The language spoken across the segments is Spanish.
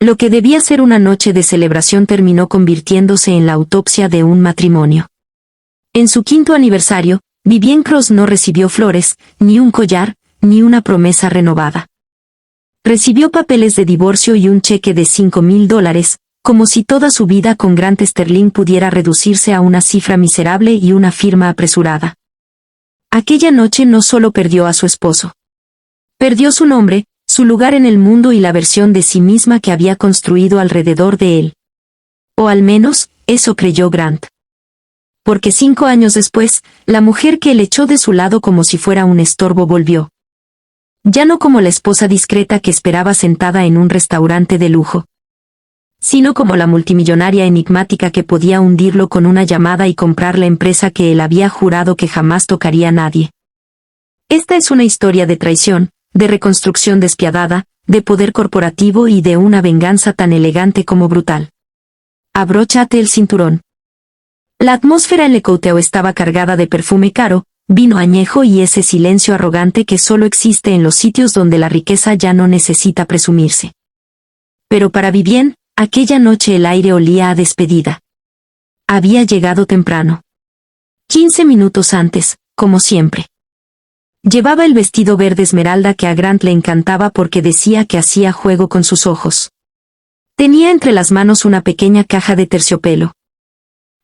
Lo que debía ser una noche de celebración terminó convirtiéndose en la autopsia de un matrimonio. En su 5º aniversario, Vivienne Cross no recibió flores, ni un collar, ni una promesa renovada. Recibió papeles de divorcio y un cheque de $5,000, como si toda su vida con Grant Sterling pudiera reducirse a una cifra miserable y una firma apresurada. Aquella noche no solo perdió a su esposo. Perdió su nombre, su lugar en el mundo y la versión de sí misma que había construido alrededor de él. O al menos, eso creyó Grant. Porque 5 años después, la mujer que él echó de su lado como si fuera un estorbo volvió. Ya no como la esposa discreta que esperaba sentada en un restaurante de lujo, sino como la multimillonaria enigmática que podía hundirlo con una llamada y comprar la empresa que él había jurado que jamás tocaría a nadie. Esta es una historia de traición, de reconstrucción despiadada, de poder corporativo y de una venganza tan elegante como brutal. Abróchate el cinturón. La atmósfera en Le Couteau estaba cargada de perfume caro, vino añejo y ese silencio arrogante que solo existe en los sitios donde la riqueza ya no necesita presumirse. Pero para Vivienne, aquella noche el aire olía a despedida. Había llegado temprano. 15 minutos antes, como siempre. Llevaba el vestido verde esmeralda que a Grant le encantaba porque decía que hacía juego con sus ojos. Tenía entre las manos una pequeña caja de terciopelo.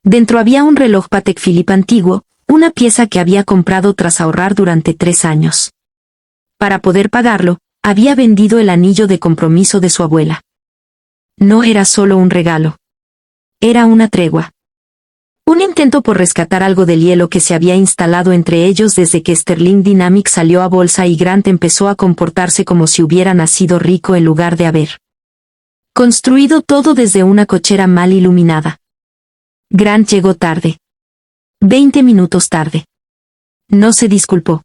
Dentro había un reloj Patek Philippe antiguo, una pieza que había comprado tras ahorrar durante 3 años. Para poder pagarlo, había vendido el anillo de compromiso de su abuela. No era solo un regalo. Era una tregua. Un intento por rescatar algo del hielo que se había instalado entre ellos desde que Sterling Dynamics salió a bolsa y Grant empezó a comportarse como si hubiera nacido rico en lugar de haber construido todo desde una cochera mal iluminada. Grant llegó tarde. 20 minutos tarde. No se disculpó.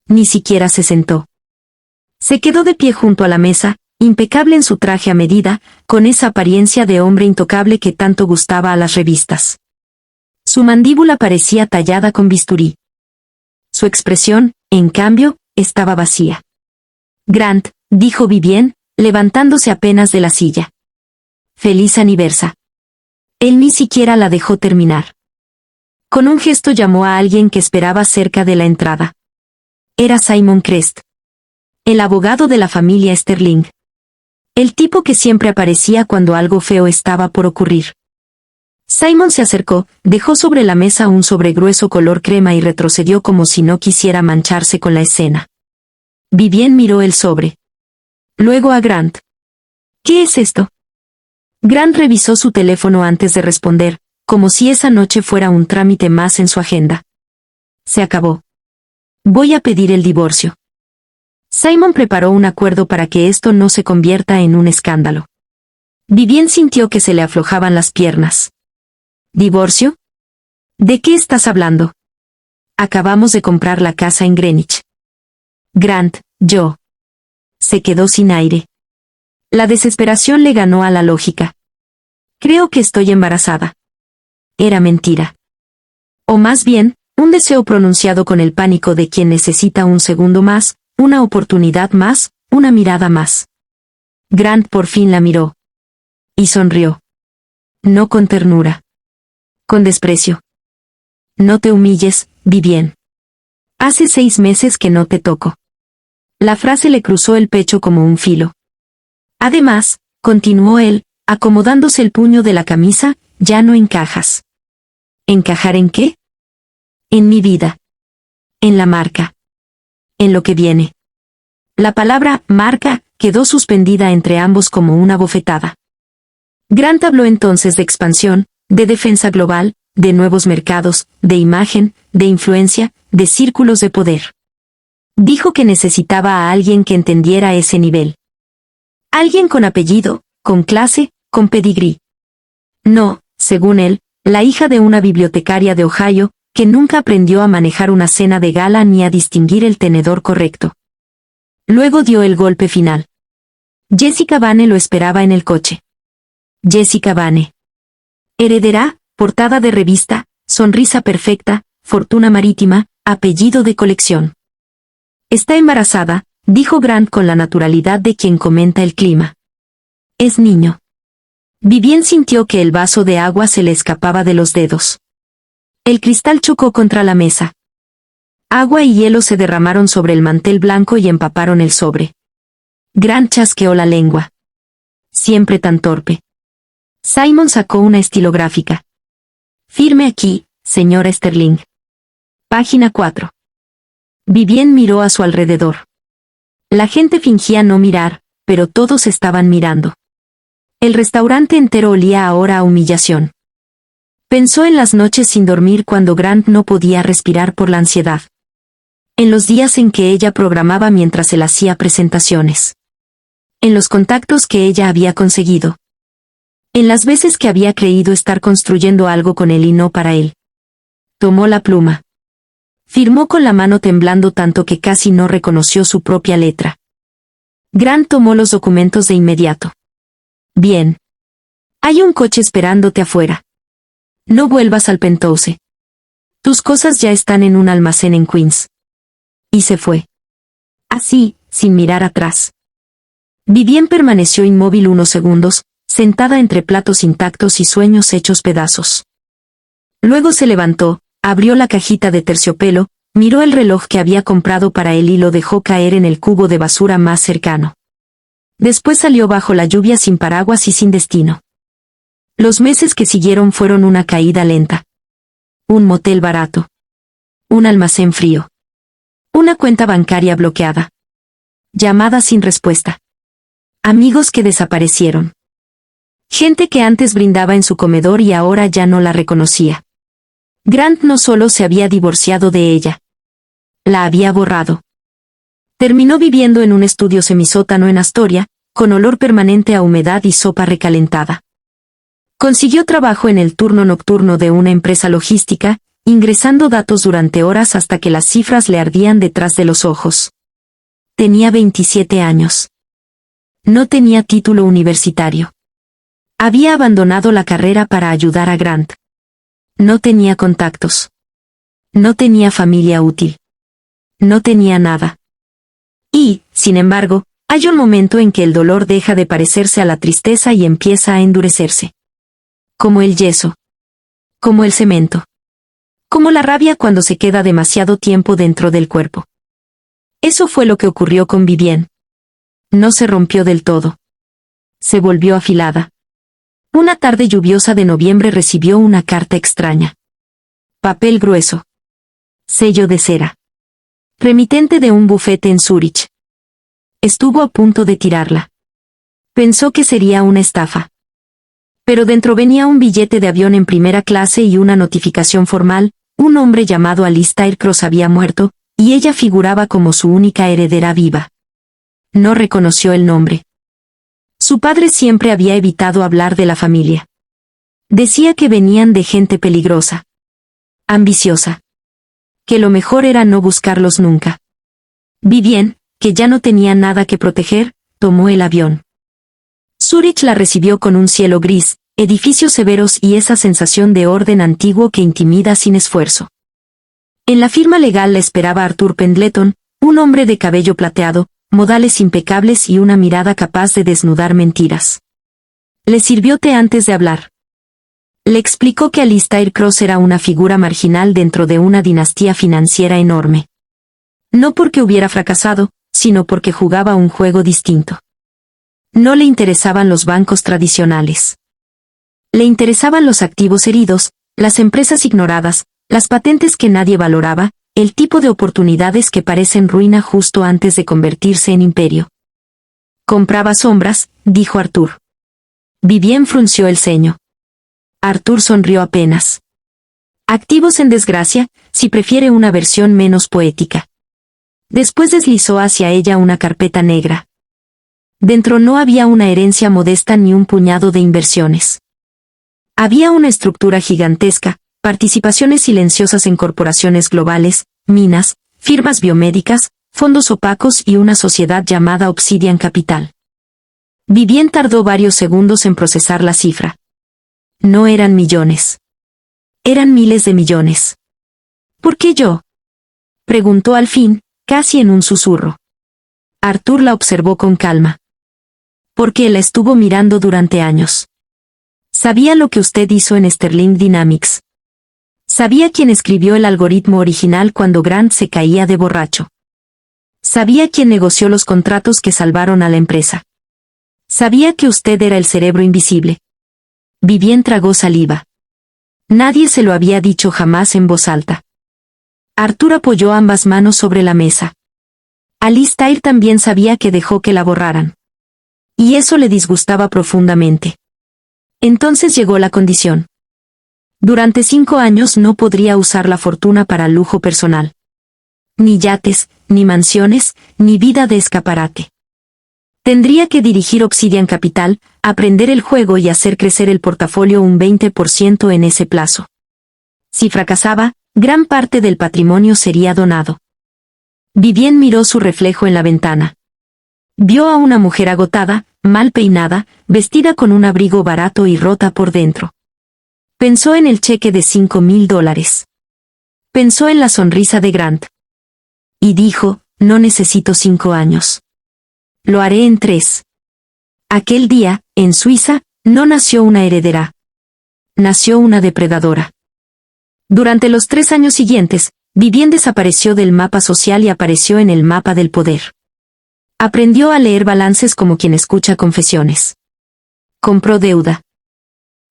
Ni siquiera se sentó. Se quedó de pie junto a la mesa, impecable en su traje a medida, con esa apariencia de hombre intocable que tanto gustaba a las revistas. Su mandíbula parecía tallada con bisturí. Su expresión, en cambio, estaba vacía. Grant, dijo Vivienne, levantándose apenas de la silla. Feliz aniversario. Él ni siquiera la dejó terminar. Con un gesto llamó a alguien que esperaba cerca de la entrada. Era Simon Crest. El abogado de la familia Sterling. El tipo que siempre aparecía cuando algo feo estaba por ocurrir. Simon se acercó, dejó sobre la mesa un sobre grueso color crema y retrocedió como si no quisiera mancharse con la escena. Vivienne miró el sobre. Luego a Grant. ¿Qué es esto? Grant revisó su teléfono antes de responder, como si esa noche fuera un trámite más en su agenda. Se acabó. Voy a pedir el divorcio. Simon preparó un acuerdo para que esto no se convierta en un escándalo. Vivienne sintió que se le aflojaban las piernas. ¿Divorcio? ¿De qué estás hablando? Acabamos de comprar la casa en Greenwich. Grant, yo. Se quedó sin aire. La desesperación le ganó a la lógica. Creo que estoy embarazada. Era mentira. O más bien, un deseo pronunciado con el pánico de quien necesita un segundo más, una oportunidad más, una mirada más. Grant por fin la miró. Y sonrió. No con ternura. Con desprecio. No te humilles, Vivienne. Hace 6 meses que no te toco. La frase le cruzó el pecho como un filo. Además, continuó él, acomodándose el puño de la camisa, ya no encajas. ¿Encajar en qué? En mi vida. En la marca. En lo que viene. La palabra marca quedó suspendida entre ambos como una bofetada. Grant habló entonces de expansión, de defensa global, de nuevos mercados, de imagen, de influencia, de círculos de poder. Dijo que necesitaba a alguien que entendiera ese nivel. Alguien con apellido, con clase, con pedigrí. No, según él, la hija de una bibliotecaria de Ohio, que nunca aprendió a manejar una cena de gala ni a distinguir el tenedor correcto. Luego dio el golpe final. Jessica Vane lo esperaba en el coche. Jessica Vane. Heredera, portada de revista, sonrisa perfecta, fortuna marítima, apellido de colección. Está embarazada, dijo Grant con la naturalidad de quien comenta el clima. Es niño. Vivien sintió que el vaso de agua se le escapaba de los dedos. El cristal chocó contra la mesa. Agua y hielo se derramaron sobre el mantel blanco y empaparon el sobre. Grant chasqueó la lengua. Siempre tan torpe. Simon sacó una estilográfica. Firme aquí, señora Sterling. Página 4. Vivien miró a su alrededor. La gente fingía no mirar, pero todos estaban mirando. El restaurante entero olía ahora a humillación. Pensó en las noches sin dormir cuando Grant no podía respirar por la ansiedad. En los días en que ella programaba mientras él hacía presentaciones. En los contactos que ella había conseguido. En las veces que había creído estar construyendo algo con él y no para él. Tomó la pluma. Firmó con la mano temblando tanto que casi no reconoció su propia letra. Grant tomó los documentos de inmediato. Bien. Hay un coche esperándote afuera. No vuelvas al Penthouse. Tus cosas ya están en un almacén en Queens. Y se fue. Así, sin mirar atrás. Vivien permaneció inmóvil unos segundos, sentada entre platos intactos y sueños hechos pedazos. Luego se levantó, abrió la cajita de terciopelo, miró el reloj que había comprado para él y lo dejó caer en el cubo de basura más cercano. Después salió bajo la lluvia sin paraguas y sin destino. Los meses que siguieron fueron una caída lenta. Un motel barato. Un almacén frío. Una cuenta bancaria bloqueada. Llamadas sin respuesta. Amigos que desaparecieron. Gente que antes brindaba en su comedor y ahora ya no la reconocía. Grant no solo se había divorciado de ella. La había borrado. Terminó viviendo en un estudio semisótano en Astoria, con olor permanente a humedad y sopa recalentada. Consiguió trabajo en el turno nocturno de una empresa logística, ingresando datos durante horas hasta que las cifras le ardían detrás de los ojos. Tenía 27 años. No tenía título universitario. Había abandonado la carrera para ayudar a Grant. No tenía contactos. No tenía familia útil. No tenía nada. Y, sin embargo, hay un momento en que el dolor deja de parecerse a la tristeza y empieza a endurecerse. Como el yeso. Como el cemento. Como la rabia cuando se queda demasiado tiempo dentro del cuerpo. Eso fue lo que ocurrió con Vivien. No se rompió del todo. Se volvió afilada. Una tarde lluviosa de noviembre recibió una carta extraña. Papel grueso. Sello de cera. Remitente de un bufete en Zúrich. Estuvo a punto de tirarla. Pensó que sería una estafa. Pero dentro venía un billete de avión en primera clase y una notificación formal: un hombre llamado Alistair Cross había muerto, y ella figuraba como su única heredera viva. No reconoció el nombre. Su padre siempre había evitado hablar de la familia. Decía que venían de gente peligrosa. Ambiciosa. Que lo mejor era no buscarlos nunca. Vivien, que ya no tenía nada que proteger, tomó el avión. Zúrich la recibió con un cielo gris, edificios severos y esa sensación de orden antiguo que intimida sin esfuerzo. En la firma legal la esperaba Arthur Pendleton, un hombre de cabello plateado, modales impecables y una mirada capaz de desnudar mentiras. Le sirvió té antes de hablar. Le explicó que Alistair Cross era una figura marginal dentro de una dinastía financiera enorme. No porque hubiera fracasado, sino porque jugaba un juego distinto. No le interesaban los bancos tradicionales. Le interesaban los activos heridos, las empresas ignoradas, las patentes que nadie valoraba, el tipo de oportunidades que parecen ruina justo antes de convertirse en imperio. Compraba sombras, dijo Arthur. Vivien frunció el ceño. Arthur sonrió apenas. Activos en desgracia, si prefiere una versión menos poética. Después deslizó hacia ella una carpeta negra. Dentro no había una herencia modesta ni un puñado de inversiones. Había una estructura gigantesca, participaciones silenciosas en corporaciones globales, minas, firmas biomédicas, fondos opacos y una sociedad llamada Obsidian Capital. Vivien tardó varios segundos en procesar la cifra. No eran millones. Eran miles de millones. ¿Por qué yo? Preguntó al fin, casi en un susurro. Arthur la observó con calma. Porque la estuvo mirando durante años. Sabía lo que usted hizo en Sterling Dynamics. Sabía quién escribió el algoritmo original cuando Grant se caía de borracho. Sabía quién negoció los contratos que salvaron a la empresa. Sabía que usted era el cerebro invisible. Vivien tragó saliva. Nadie se lo había dicho jamás en voz alta. Arthur apoyó ambas manos sobre la mesa. Alistair también sabía que dejó que la borraran. Y eso le disgustaba profundamente. Entonces llegó la condición. Durante 5 años no podría usar la fortuna para lujo personal. Ni yates, ni mansiones, ni vida de escaparate. Tendría que dirigir Obsidian Capital, aprender el juego y hacer crecer el portafolio un 20% en ese plazo. Si fracasaba, gran parte del patrimonio sería donado. Vivien miró su reflejo en la ventana. Vio a una mujer agotada, mal peinada, vestida con un abrigo barato y rota por dentro. Pensó en el cheque de $5,000. Pensó en la sonrisa de Grant. Y dijo, no necesito 5 años. Lo haré en 3. Aquel día, en Suiza, no nació una heredera. Nació una depredadora. Durante los 3 años siguientes, Vivien desapareció del mapa social y apareció en el mapa del poder. Aprendió a leer balances como quien escucha confesiones. Compró deuda.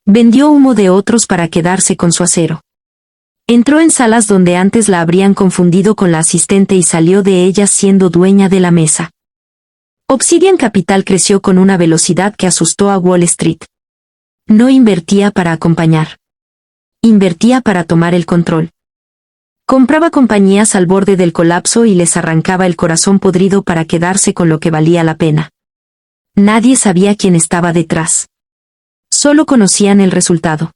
Vendió humo de otros para quedarse con su acero. Entró en salas donde antes la habrían confundido con la asistente y salió de ellas siendo dueña de la mesa. Obsidian Capital creció con una velocidad que asustó a Wall Street. No invertía para acompañar. Invertía para tomar el control. Compraba compañías al borde del colapso y les arrancaba el corazón podrido para quedarse con lo que valía la pena. Nadie sabía quién estaba detrás. Solo conocían el resultado.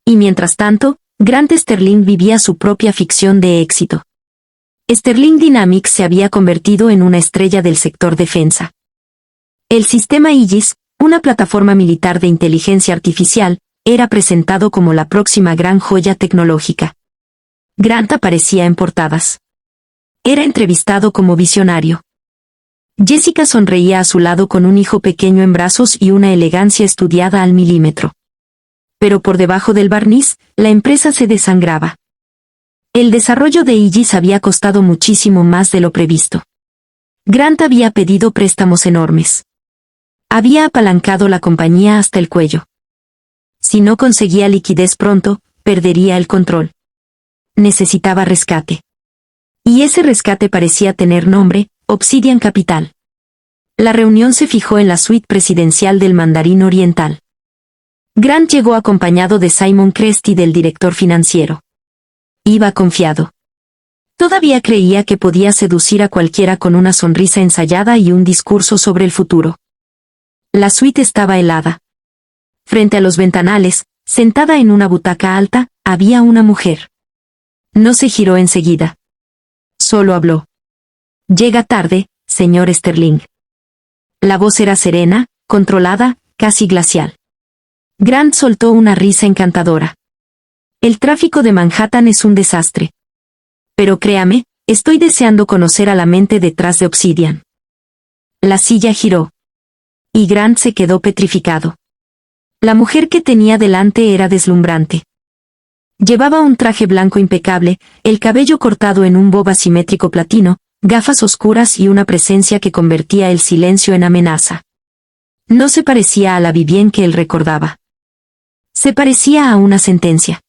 Y mientras tanto, Grant Sterling vivía su propia ficción de éxito. Sterling Dynamics se había convertido en una estrella del sector defensa. El sistema Aegis, una plataforma militar de inteligencia artificial, era presentado como la próxima gran joya tecnológica. Grant aparecía en portadas. Era entrevistado como visionario. Jessica sonreía a su lado con un hijo pequeño en brazos y una elegancia estudiada al milímetro. Pero por debajo del barniz, la empresa se desangraba. El desarrollo de Aegis había costado muchísimo más de lo previsto. Grant había pedido préstamos enormes. Había apalancado la compañía hasta el cuello. Si no conseguía liquidez pronto, perdería el control. Necesitaba rescate. Y ese rescate parecía tener nombre, Obsidian Capital. La reunión se fijó en la suite presidencial del Mandarín Oriental. Grant llegó acompañado de Simon Crest y del director financiero. Iba confiado. Todavía creía que podía seducir a cualquiera con una sonrisa ensayada y un discurso sobre el futuro. La suite estaba helada. Frente a los ventanales, sentada en una butaca alta, había una mujer. No se giró enseguida. Solo habló. Llega tarde, señor Sterling. La voz era serena, controlada, casi glacial. Grant soltó una risa encantadora. El tráfico de Manhattan es un desastre. Pero créame, estoy deseando conocer a la mente detrás de Obsidian. La silla giró. Y Grant se quedó petrificado. La mujer que tenía delante era deslumbrante. Llevaba un traje blanco impecable, el cabello cortado en un bob asimétrico platino, gafas oscuras y una presencia que convertía el silencio en amenaza. No se parecía a la Vivien que él recordaba. Se parecía a una sentencia.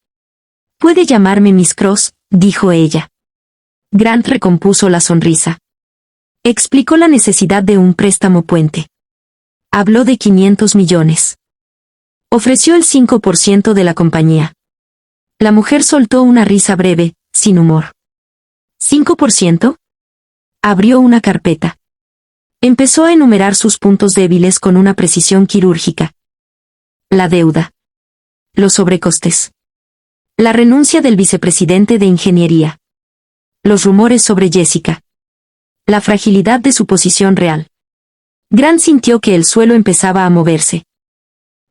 «Puede llamarme Miss Cross», dijo ella. Grant recompuso la sonrisa. Explicó la necesidad de un préstamo puente. Habló de 500 millones. Ofreció el 5% de la compañía. La mujer soltó una risa breve, sin humor. ¿5%? Abrió una carpeta. Empezó a enumerar sus puntos débiles con una precisión quirúrgica. La deuda. Los sobrecostes. La renuncia del vicepresidente de ingeniería. Los rumores sobre Jessica. La fragilidad de su posición real. Grant sintió que el suelo empezaba a moverse.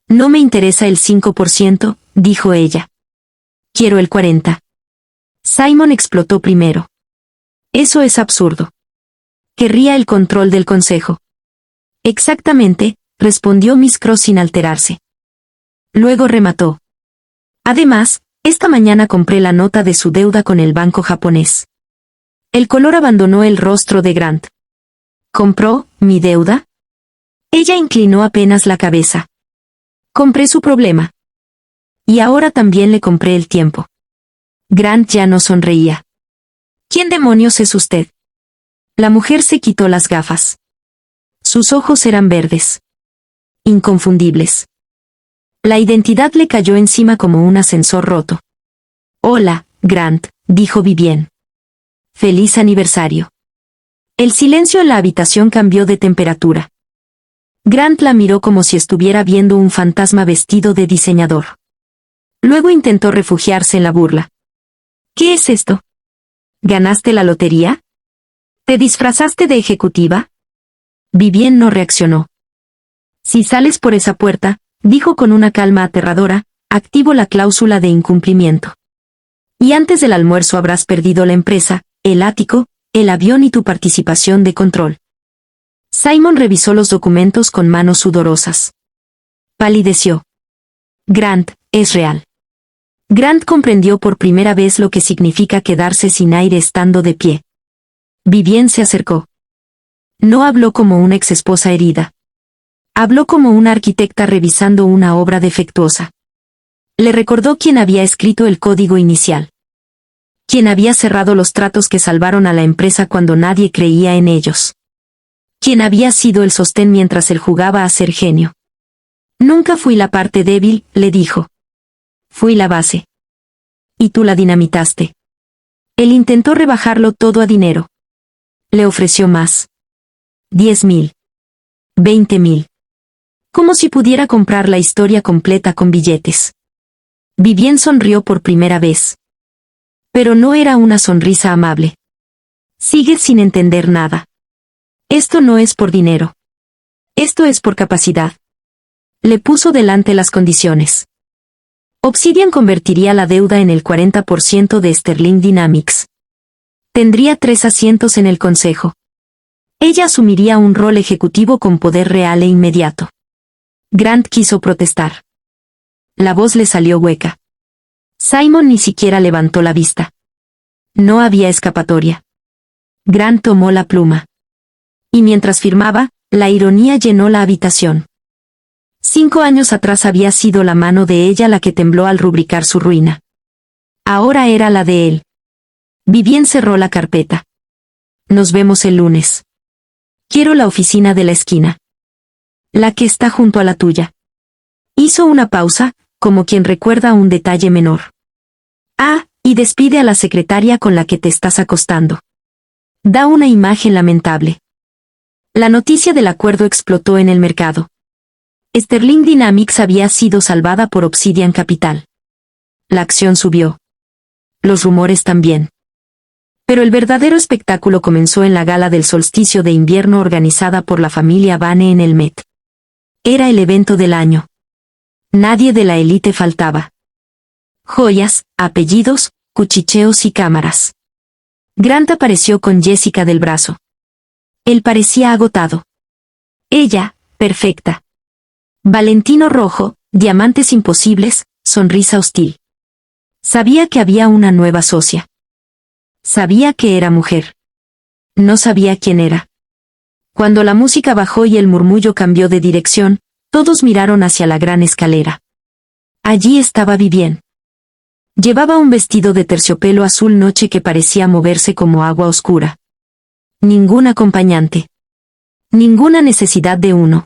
No me interesa el 5%, dijo ella. Quiero el 40%. Simon explotó primero. Eso es absurdo. Querría el control del consejo. Exactamente, respondió Miss Cross sin alterarse. Luego remató. Además, esta mañana compré la nota de su deuda con el banco japonés. El color abandonó el rostro de Grant. ¿Compró mi deuda? Ella inclinó apenas la cabeza. Compré su problema. Y ahora también le compré el tiempo. Grant ya no sonreía. ¿Quién demonios es usted? La mujer se quitó las gafas. Sus ojos eran verdes. Inconfundibles. La identidad le cayó encima como un ascensor roto. Hola, Grant, dijo Vivien. Feliz aniversario. El silencio en la habitación cambió de temperatura. Grant la miró como si estuviera viendo un fantasma vestido de diseñador. Luego intentó refugiarse en la burla. ¿Qué es esto? ¿Ganaste la lotería? ¿Te disfrazaste de ejecutiva? Vivien no reaccionó. Si sales por esa puerta, dijo con una calma aterradora, activo la cláusula de incumplimiento. Y antes del almuerzo habrás perdido la empresa, el ático, el avión y tu participación de control. Simon revisó los documentos con manos sudorosas. Palideció. Grant, es real. Grant comprendió por primera vez lo que significa quedarse sin aire estando de pie. Vivien se acercó. No habló como una exesposa herida. Habló como una arquitecta revisando una obra defectuosa. Le recordó quién había escrito el código inicial. Quién había cerrado los tratos que salvaron a la empresa cuando nadie creía en ellos. Quién había sido el sostén mientras él jugaba a ser genio. Nunca fui la parte débil, le dijo. Fui la base. Y tú la dinamitaste. Él intentó rebajarlo todo a dinero. Le ofreció más. 10.000. 20.000. Como si pudiera comprar la historia completa con billetes. Vivien sonrió por primera vez. Pero no era una sonrisa amable. Sigues sin entender nada. Esto no es por dinero. Esto es por capacidad. Le puso delante las condiciones. Obsidian convertiría la deuda en el 40% de Sterling Dynamics. Tendría 3 asientos en el consejo. Ella asumiría un rol ejecutivo con poder real e inmediato. Grant quiso protestar. La voz le salió hueca. Simon ni siquiera levantó la vista. No había escapatoria. Grant tomó la pluma. Y mientras firmaba, la ironía llenó la habitación. 5 años atrás había sido la mano de ella la que tembló al rubricar su ruina. Ahora era la de él. Vivien cerró la carpeta. Nos vemos el lunes. Quiero la oficina de la esquina. La que está junto a la tuya. Hizo una pausa, como quien recuerda un detalle menor. Ah, y despide a la secretaria con la que te estás acostando. Da una imagen lamentable. La noticia del acuerdo explotó en el mercado. Sterling Dynamics había sido salvada por Obsidian Capital. La acción subió. Los rumores también. Pero el verdadero espectáculo comenzó en la gala del solsticio de invierno organizada por la familia Vane en el Met. Era el evento del año. Nadie de la élite faltaba. Joyas, apellidos, cuchicheos y cámaras. Grant apareció con Jessica del brazo. Él parecía agotado. Ella, perfecta. Valentino rojo, diamantes imposibles, sonrisa hostil. Sabía que había una nueva socia. Sabía que era mujer. No sabía quién era. Cuando la música bajó y el murmullo cambió de dirección, todos miraron hacia la gran escalera. Allí estaba Vivien. Llevaba un vestido de terciopelo azul noche que parecía moverse como agua oscura. Ningún acompañante. Ninguna necesidad de uno.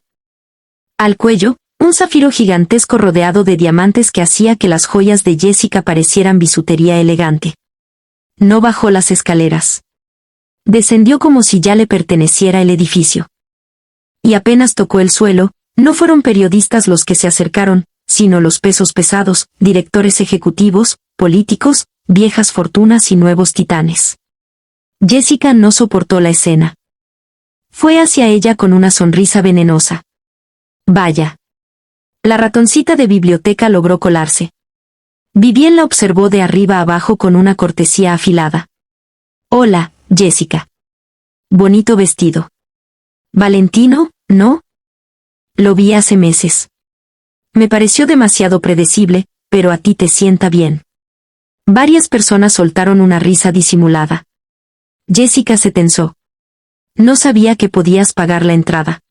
Al cuello, un zafiro gigantesco rodeado de diamantes que hacía que las joyas de Jessica parecieran bisutería elegante. No bajó las escaleras. Descendió como si ya le perteneciera el edificio. Y apenas tocó el suelo, no fueron periodistas los que se acercaron, sino los pesos pesados, directores ejecutivos, políticos, viejas fortunas y nuevos titanes. Jessica no soportó la escena. Fue hacia ella con una sonrisa venenosa. Vaya. La ratoncita de biblioteca logró colarse. Vivien la observó de arriba abajo con una cortesía afilada. Hola, Jessica. Bonito vestido. Valentino, ¿no? Lo vi hace meses. Me pareció demasiado predecible, pero a ti te sienta bien. Varias personas soltaron una risa disimulada. Jessica se tensó. No sabía que podías pagar la entrada.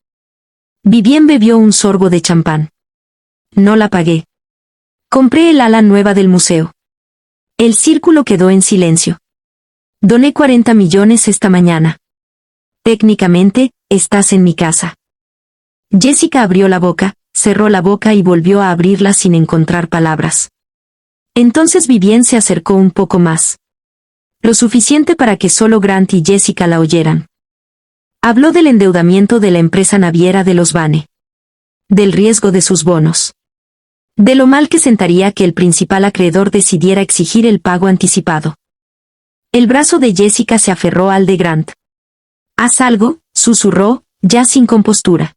Vivien bebió un sorbo de champán. No la pagué. Compré el ala nueva del museo. El círculo quedó en silencio. Doné 40 millones esta mañana. Técnicamente, estás en mi casa. Jessica abrió la boca, cerró la boca y volvió a abrirla sin encontrar palabras. Entonces Vivien se acercó un poco más. Lo suficiente para que solo Grant y Jessica la oyeran. Habló del endeudamiento de la empresa naviera de los Vane. Del riesgo de sus bonos. De lo mal que sentaría que el principal acreedor decidiera exigir el pago anticipado. El brazo de Jessica se aferró al de Grant. «Haz algo», susurró, ya sin compostura.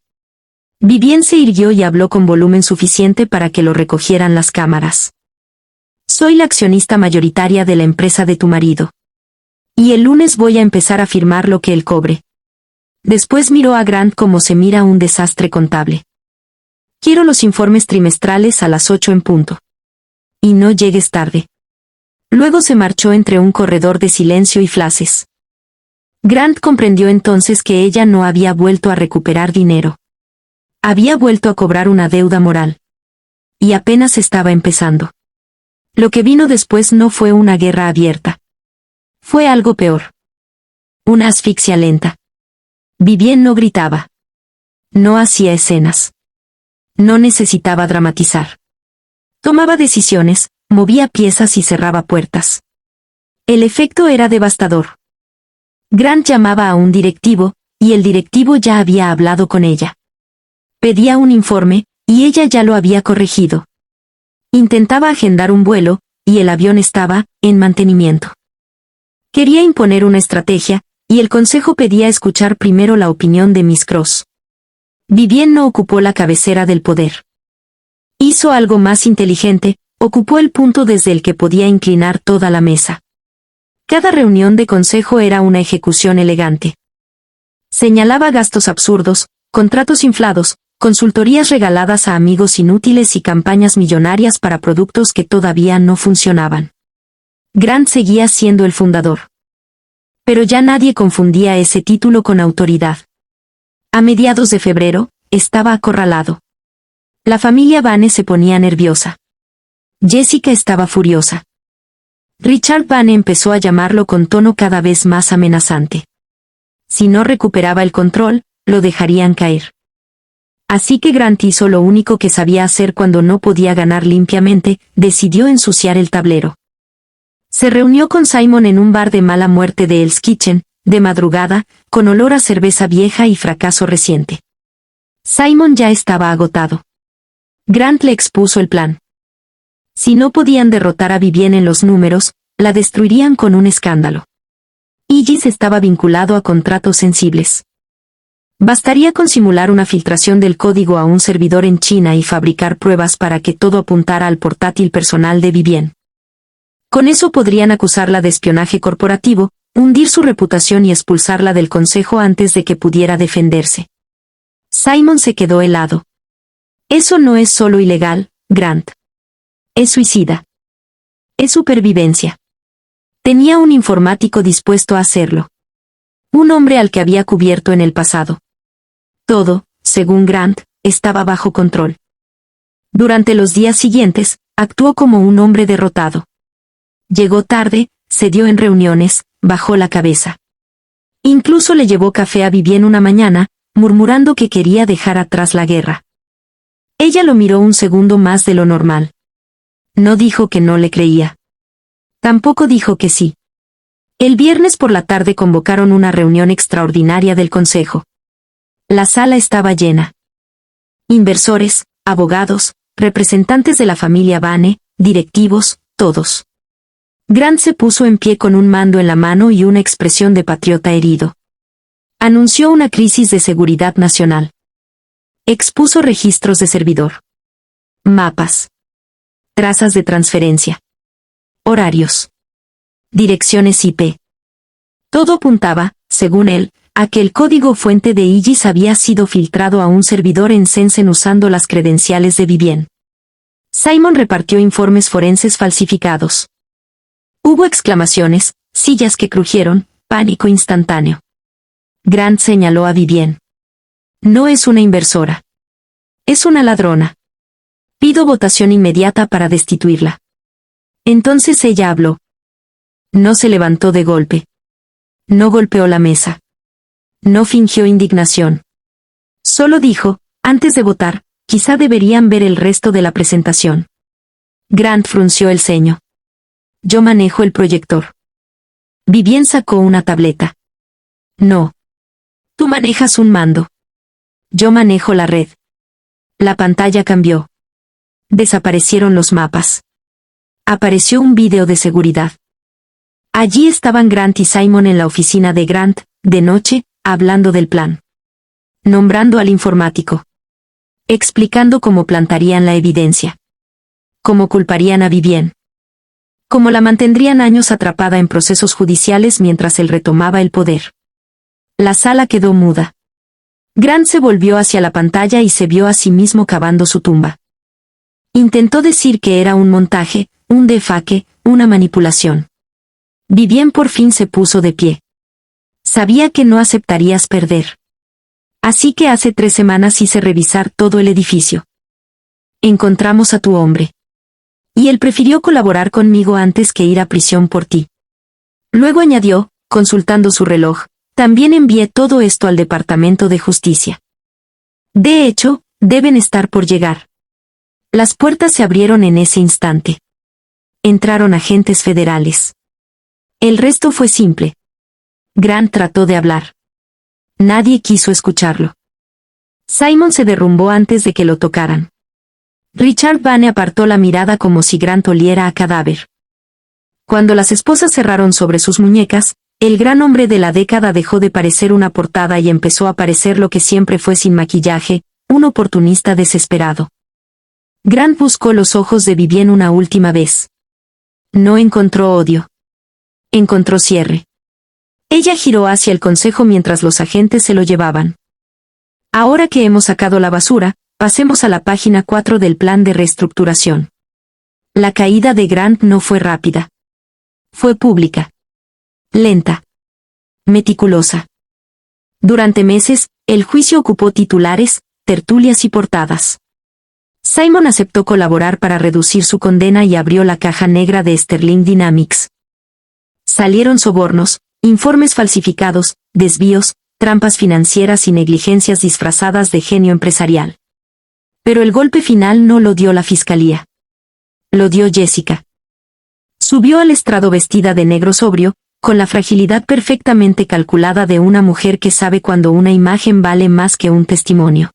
Vivien se irguió y habló con volumen suficiente para que lo recogieran las cámaras. «Soy la accionista mayoritaria de la empresa de tu marido. Y el lunes voy a empezar a firmar lo que él cobre». Después miró a Grant como se mira un desastre contable. «Quiero los informes trimestrales a las 8 en punto. Y no llegues tarde». Luego se marchó entre un corredor de silencio y flashes. Grant comprendió entonces que ella no había vuelto a recuperar dinero. Había vuelto a cobrar una deuda moral. Y apenas estaba empezando. Lo que vino después no fue una guerra abierta. Fue algo peor. Una asfixia lenta. Vivien no gritaba. No hacía escenas. No necesitaba dramatizar. Tomaba decisiones, movía piezas y cerraba puertas. El efecto era devastador. Grant llamaba a un directivo, y el directivo ya había hablado con ella. Pedía un informe, y ella ya lo había corregido. Intentaba agendar un vuelo, y el avión estaba en mantenimiento. Quería imponer una estrategia, y el consejo pedía escuchar primero la opinión de Miss Cross. Vivien no ocupó la cabecera del poder. Hizo algo más inteligente, ocupó el punto desde el que podía inclinar toda la mesa. Cada reunión de consejo era una ejecución elegante. Señalaba gastos absurdos, contratos inflados, consultorías regaladas a amigos inútiles y campañas millonarias para productos que todavía no funcionaban. Grant seguía siendo el fundador. Pero ya nadie confundía ese título con autoridad. A mediados de febrero, estaba acorralado. La familia Vane se ponía nerviosa. Jessica estaba furiosa. Richard Vane empezó a llamarlo con tono cada vez más amenazante. Si no recuperaba el control, lo dejarían caer. Así que Grant hizo lo único que sabía hacer cuando no podía ganar limpiamente, decidió ensuciar el tablero. Se reunió con Simon en un bar de mala muerte de Hell's Kitchen, de madrugada, con olor a cerveza vieja y fracaso reciente. Simon ya estaba agotado. Grant le expuso el plan. Si no podían derrotar a Vivien en los números, la destruirían con un escándalo. Igis estaba vinculado a contratos sensibles. Bastaría con simular una filtración del código a un servidor en China y fabricar pruebas para que todo apuntara al portátil personal de Vivien. Con eso podrían acusarla de espionaje corporativo, hundir su reputación y expulsarla del consejo antes de que pudiera defenderse. Simon se quedó helado. Eso no es solo ilegal, Grant. Es suicida. Es supervivencia. Tenía un informático dispuesto a hacerlo. Un hombre al que había cubierto en el pasado. Todo, según Grant, estaba bajo control. Durante los días siguientes, actuó como un hombre derrotado. Llegó tarde, cedió en reuniones, bajó la cabeza. Incluso le llevó café a Vivien una mañana, murmurando que quería dejar atrás la guerra. Ella lo miró un segundo más de lo normal. No dijo que no le creía. Tampoco dijo que sí. El viernes por la tarde convocaron una reunión extraordinaria del consejo. La sala estaba llena. Inversores, abogados, representantes de la familia Vane, directivos, todos. Grant se puso en pie con un mando en la mano y una expresión de patriota herido. Anunció una crisis de seguridad nacional. Expuso registros de servidor. Mapas. Trazas de transferencia. Horarios. Direcciones IP. Todo apuntaba, según él, a que el código fuente de Aegis había sido filtrado a un servidor en Sensen usando las credenciales de Vivien. Simon repartió informes forenses falsificados. Hubo exclamaciones, sillas que crujieron, pánico instantáneo. Grant señaló a Vivien. No es una inversora. Es una ladrona. Pido votación inmediata para destituirla. Entonces ella habló. No se levantó de golpe. No golpeó la mesa. No fingió indignación. Solo dijo, antes de votar, quizá deberían ver el resto de la presentación. Grant frunció el ceño. Yo manejo el proyector. Vivien sacó una tableta. No. Tú manejas un mando. Yo manejo la red. La pantalla cambió. Desaparecieron los mapas. Apareció un vídeo de seguridad. Allí estaban Grant y Simon en la oficina de Grant, de noche, hablando del plan. Nombrando al informático. Explicando cómo plantarían la evidencia. Cómo culparían a Vivien. Cómo la mantendrían años atrapada en procesos judiciales mientras él retomaba el poder. La sala quedó muda. Grant se volvió hacia la pantalla y se vio a sí mismo cavando su tumba. Intentó decir que era un montaje, un defaque, una manipulación. Vivien por fin se puso de pie. Sabía que no aceptarías perder. Así que hace 3 semanas hice revisar todo el edificio. Encontramos a tu hombre. Y él prefirió colaborar conmigo antes que ir a prisión por ti. Luego añadió, consultando su reloj, también envié todo esto al Departamento de Justicia. De hecho, deben estar por llegar. Las puertas se abrieron en ese instante. Entraron agentes federales. El resto fue simple. Grant trató de hablar. Nadie quiso escucharlo. Simon se derrumbó antes de que lo tocaran. Richard Vane apartó la mirada como si Grant oliera a cadáver. Cuando las esposas cerraron sobre sus muñecas, el gran hombre de la década dejó de parecer una portada y empezó a parecer lo que siempre fue sin maquillaje, un oportunista desesperado. Grant buscó los ojos de Vivien una última vez. No encontró odio. Encontró cierre. Ella giró hacia el consejo mientras los agentes se lo llevaban. Ahora que hemos sacado la basura, pasemos a la página 4 del plan de reestructuración. La caída de Grant no fue rápida. Fue pública. Lenta. Meticulosa. Durante meses, el juicio ocupó titulares, tertulias y portadas. Simon aceptó colaborar para reducir su condena y abrió la caja negra de Sterling Dynamics. Salieron sobornos, informes falsificados, desvíos, trampas financieras y negligencias disfrazadas de genio empresarial. Pero el golpe final no lo dio la fiscalía. Lo dio Jessica. Subió al estrado vestida de negro sobrio, con la fragilidad perfectamente calculada de una mujer que sabe cuando una imagen vale más que un testimonio.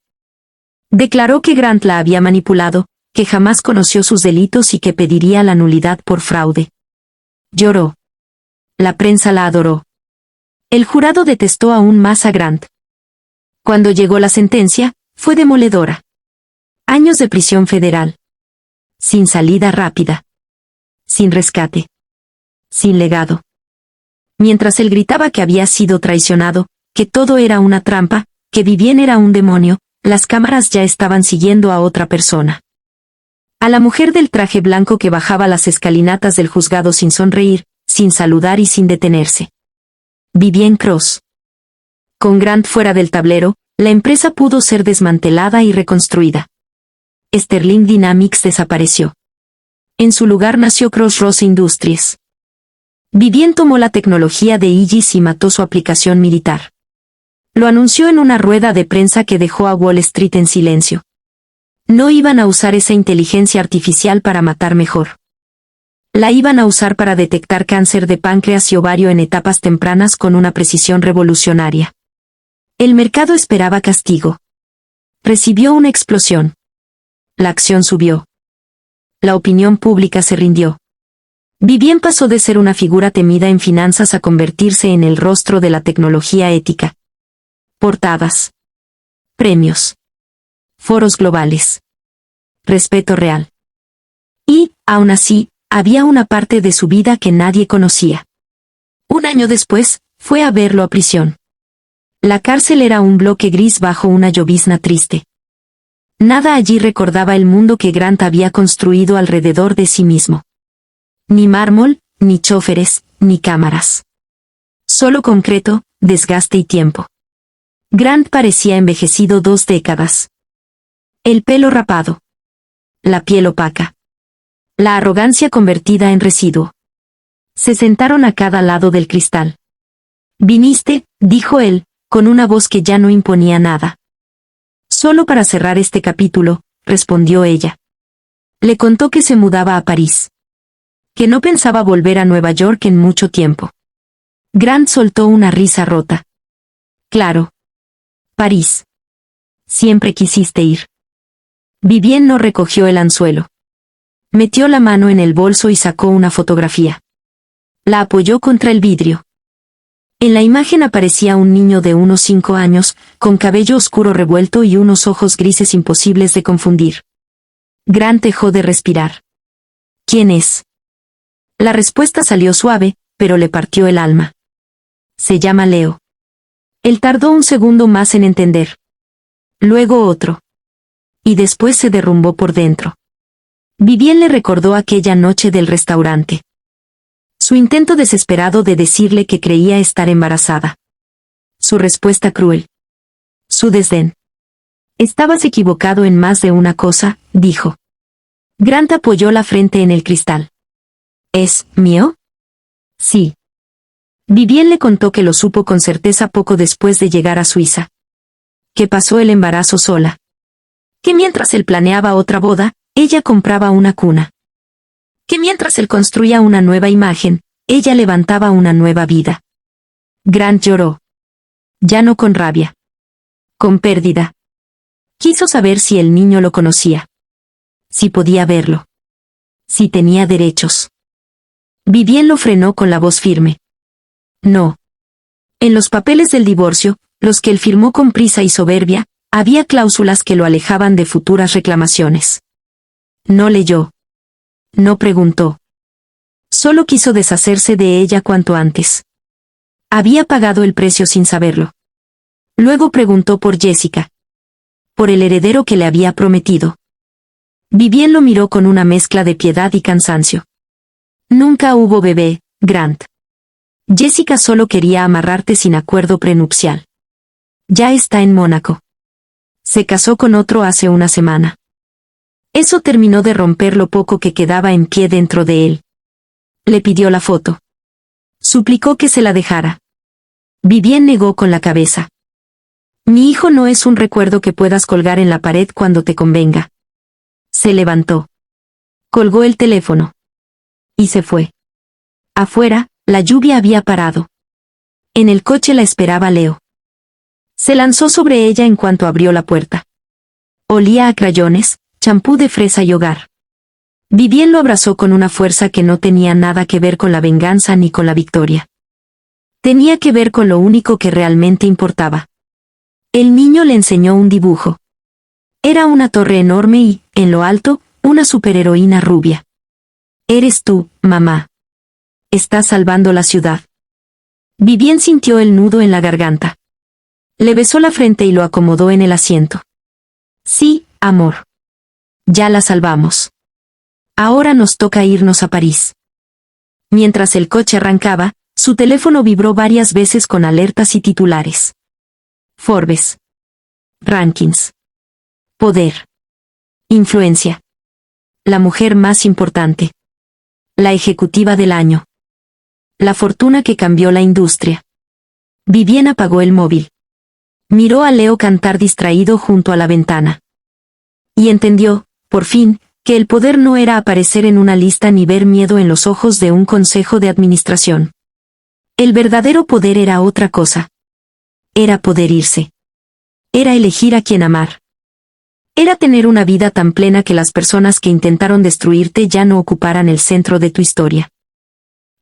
Declaró que Grant la había manipulado, que jamás conoció sus delitos y que pediría la nulidad por fraude. Lloró. La prensa la adoró. El jurado detestó aún más a Grant. Cuando llegó la sentencia, fue demoledora. Años de prisión federal. Sin salida rápida. Sin rescate. Sin legado. Mientras él gritaba que había sido traicionado, que todo era una trampa, que Vivien era un demonio, las cámaras ya estaban siguiendo a otra persona. A la mujer del traje blanco que bajaba las escalinatas del juzgado sin sonreír, sin saludar y sin detenerse. Vivien Cross. Con Grant fuera del tablero, la empresa pudo ser desmantelada y reconstruida. Sterling Dynamics desapareció. En su lugar nació Crossroads Industries. Vivien tomó la tecnología de Aegis y mató su aplicación militar. Lo anunció en una rueda de prensa que dejó a Wall Street en silencio. No iban a usar esa inteligencia artificial para matar mejor. La iban a usar para detectar cáncer de páncreas y ovario en etapas tempranas con una precisión revolucionaria. El mercado esperaba castigo. Recibió una explosión. La acción subió. La opinión pública se rindió. Vivien pasó de ser una figura temida en finanzas a convertirse en el rostro de la tecnología ética. Portadas. Premios. Foros globales. Respeto real. Y, aún así, había una parte de su vida que nadie conocía. Un año después, fue a verlo a prisión. La cárcel era un bloque gris bajo una llovizna triste. Nada allí recordaba el mundo que Grant había construido alrededor de sí mismo. Ni mármol, ni choferes, ni cámaras. Solo concreto, desgaste y tiempo. Grant parecía envejecido 2 décadas. El pelo rapado. La piel opaca. La arrogancia convertida en residuo. Se sentaron a cada lado del cristal. «Viniste», dijo él, con una voz que ya no imponía nada. «Solo para cerrar este capítulo», respondió ella. Le contó que se mudaba a París. Que no pensaba volver a Nueva York en mucho tiempo. Grant soltó una risa rota. «Claro. París. Siempre quisiste ir». Vivien no recogió el anzuelo. Metió la mano en el bolso y sacó una fotografía. La apoyó contra el vidrio. En la imagen aparecía un niño de unos 5 años, con cabello oscuro revuelto y unos ojos grises imposibles de confundir. Grant dejó de respirar. «¿Quién es?». La respuesta salió suave, pero le partió el alma. «Se llama Leo». Él tardó un segundo más en entender. Luego otro. Y después se derrumbó por dentro. Vivien le recordó aquella noche del restaurante. Su intento desesperado de decirle que creía estar embarazada. Su respuesta cruel. Su desdén. «Estabas equivocado en más de una cosa», dijo. Grant apoyó la frente en el cristal. «¿Es mío?». «Sí». Vivien le contó que lo supo con certeza poco después de llegar a Suiza. Que pasó el embarazo sola. Que mientras él planeaba otra boda, ella compraba una cuna. Que mientras él construía una nueva imagen, ella levantaba una nueva vida. Grant lloró. Ya no con rabia. Con pérdida. Quiso saber si el niño lo conocía. Si podía verlo. Si tenía derechos. Vivien lo frenó con la voz firme. No. En los papeles del divorcio, los que él firmó con prisa y soberbia, había cláusulas que lo alejaban de futuras reclamaciones. No leyó. No preguntó. Solo quiso deshacerse de ella cuanto antes. Había pagado el precio sin saberlo. Luego preguntó por Jessica. Por el heredero que le había prometido. Vivien lo miró con una mezcla de piedad y cansancio. Nunca hubo bebé, Grant. Jessica solo quería amarrarte sin acuerdo prenupcial. Ya está en Mónaco. Se casó con otro hace una semana. Eso terminó de romper lo poco que quedaba en pie dentro de él. Le pidió la foto. Suplicó que se la dejara. Vivien negó con la cabeza. Mi hijo no es un recuerdo que puedas colgar en la pared cuando te convenga. Se levantó. Colgó el teléfono. Y se fue. Afuera, la lluvia había parado. En el coche la esperaba Leo. Se lanzó sobre ella en cuanto abrió la puerta. Olía a crayones, champú de fresa y hogar. Vivien lo abrazó con una fuerza que no tenía nada que ver con la venganza ni con la victoria. Tenía que ver con lo único que realmente importaba. El niño le enseñó un dibujo. Era una torre enorme y, en lo alto, una superheroína rubia. Eres tú, mamá. Estás salvando la ciudad. Vivien sintió el nudo en la garganta. Le besó la frente y lo acomodó en el asiento. Sí, amor. Ya la salvamos. Ahora nos toca irnos a París. Mientras el coche arrancaba, su teléfono vibró varias veces con alertas y titulares. Forbes. Rankings. Poder. Influencia. La mujer más importante. La ejecutiva del año. La fortuna que cambió la industria. Vivien apagó el móvil. Miró a Leo cantar distraído junto a la ventana. Y entendió, por fin, que el poder no era aparecer en una lista ni ver miedo en los ojos de un consejo de administración. El verdadero poder era otra cosa. Era poder irse. Era elegir a quién amar. Era tener una vida tan plena que las personas que intentaron destruirte ya no ocuparan el centro de tu historia.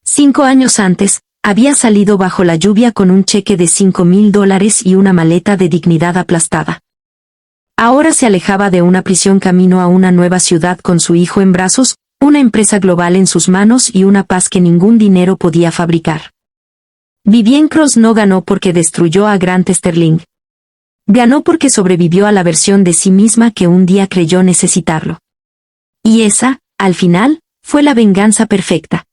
5 años antes, había salido bajo la lluvia con un cheque de $5,000 y una maleta de dignidad aplastada. Ahora se alejaba de una prisión camino a una nueva ciudad con su hijo en brazos, una empresa global en sus manos y una paz que ningún dinero podía fabricar. Vivienne Cross no ganó porque destruyó a Grant Sterling. Ganó porque sobrevivió a la versión de sí misma que un día creyó necesitarlo. Y esa, al final, fue la venganza perfecta.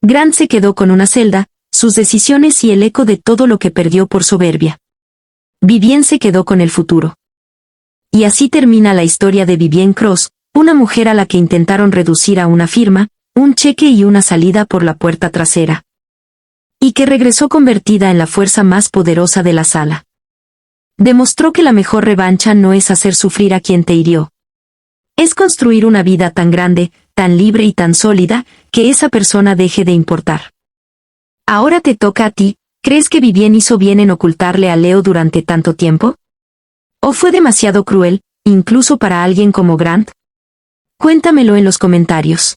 Grant se quedó con una celda, sus decisiones y el eco de todo lo que perdió por soberbia. Vivienne se quedó con el futuro. Y así termina la historia de Vivienne Cross, una mujer a la que intentaron reducir a una firma, un cheque y una salida por la puerta trasera. Y que regresó convertida en la fuerza más poderosa de la sala. Demostró que la mejor revancha no es hacer sufrir a quien te hirió. Es construir una vida tan grande, tan libre y tan sólida, que esa persona deje de importar. Ahora te toca a ti, ¿crees que Vivienne hizo bien en ocultarle a Leo durante tanto tiempo? ¿O fue demasiado cruel, incluso para alguien como Grant? Cuéntamelo en los comentarios.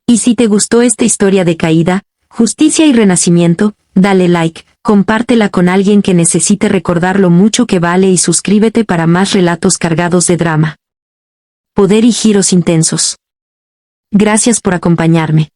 Y si te gustó esta historia de caída, justicia y renacimiento, dale like, compártela con alguien que necesite recordar lo mucho que vale y suscríbete para más relatos cargados de drama, poder y giros intensos. Gracias por acompañarme.